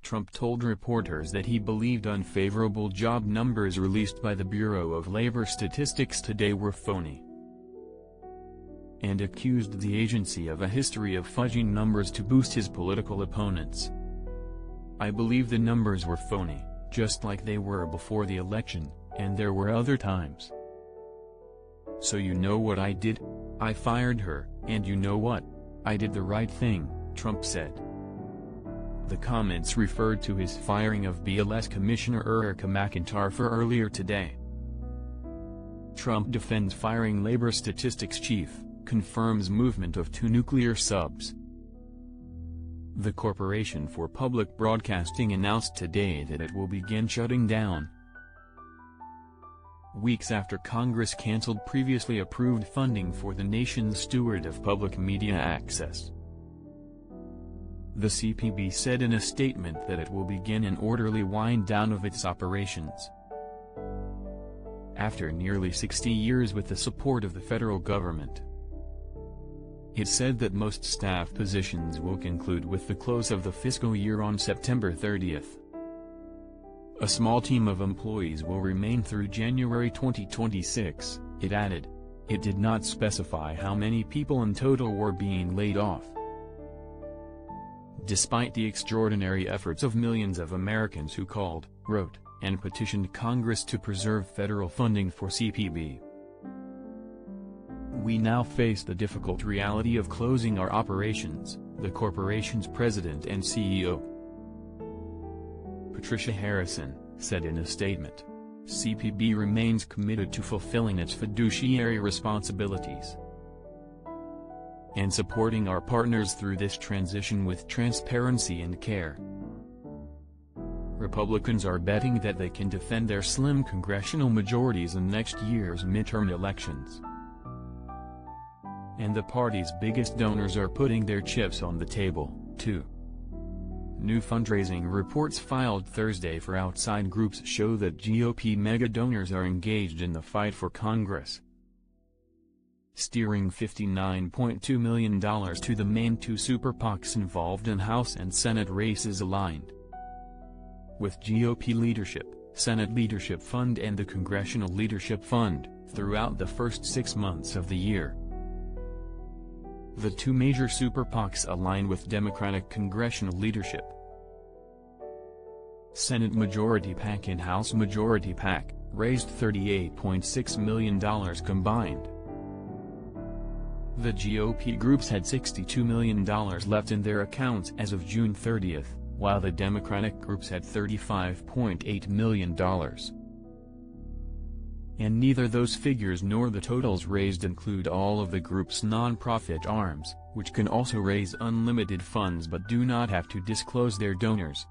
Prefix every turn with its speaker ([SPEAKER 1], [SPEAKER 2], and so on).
[SPEAKER 1] Trump told reporters that he believed unfavorable job numbers released by the Bureau of Labor Statistics today were phony, and accused the agency of a history of fudging numbers to boost his political opponents. "I believe the numbers were phony, just like they were before the election, and there were other times. So you know what I did? I fired her, and you know what? I did the right thing," Trump said. The comments referred to his firing of BLS Commissioner Erica McIntyre earlier today. Trump defends firing labor statistics chief, confirms movement of 2 nuclear subs. The Corporation for Public Broadcasting announced today that it will begin shutting down, weeks after Congress canceled previously approved funding for the nation's steward of public media access. The CPB said in a statement that it will begin an orderly wind-down of its operations. After nearly 60 years with the support of the federal government, it said that most staff positions will conclude with the close of the fiscal year on September 30th. A small team of employees will remain through January 2026, it added. It did not specify how many people in total were being laid off. Despite the extraordinary efforts of millions of Americans who called, wrote, and petitioned Congress to preserve federal funding for CPB, we now face the difficult reality of closing our operations, the corporation's president and CEO, Patricia Harrison, said in a statement. CPB remains committed to fulfilling its fiduciary responsibilities and supporting our partners through this transition with transparency and care. Republicans are betting that they can defend their slim congressional majorities in next year's midterm elections, and the party's biggest donors are putting their chips on the table, too. New fundraising reports filed Thursday for outside groups show that GOP mega-donors are engaged in the fight for Congress, steering $59.2 million to the main 2 super PACs involved in House and Senate races aligned with GOP leadership, Senate Leadership Fund and the Congressional Leadership Fund, throughout the first 6 months of the year. The 2 major super PACs align with Democratic congressional leadership. Senate Majority PAC and House Majority PAC raised $38.6 million combined. The GOP groups had $62 million left in their accounts as of June 30th, while the Democratic groups had $35.8 million. And neither those figures nor the totals raised include all of the group's nonprofit arms, which can also raise unlimited funds but do not have to disclose their donors.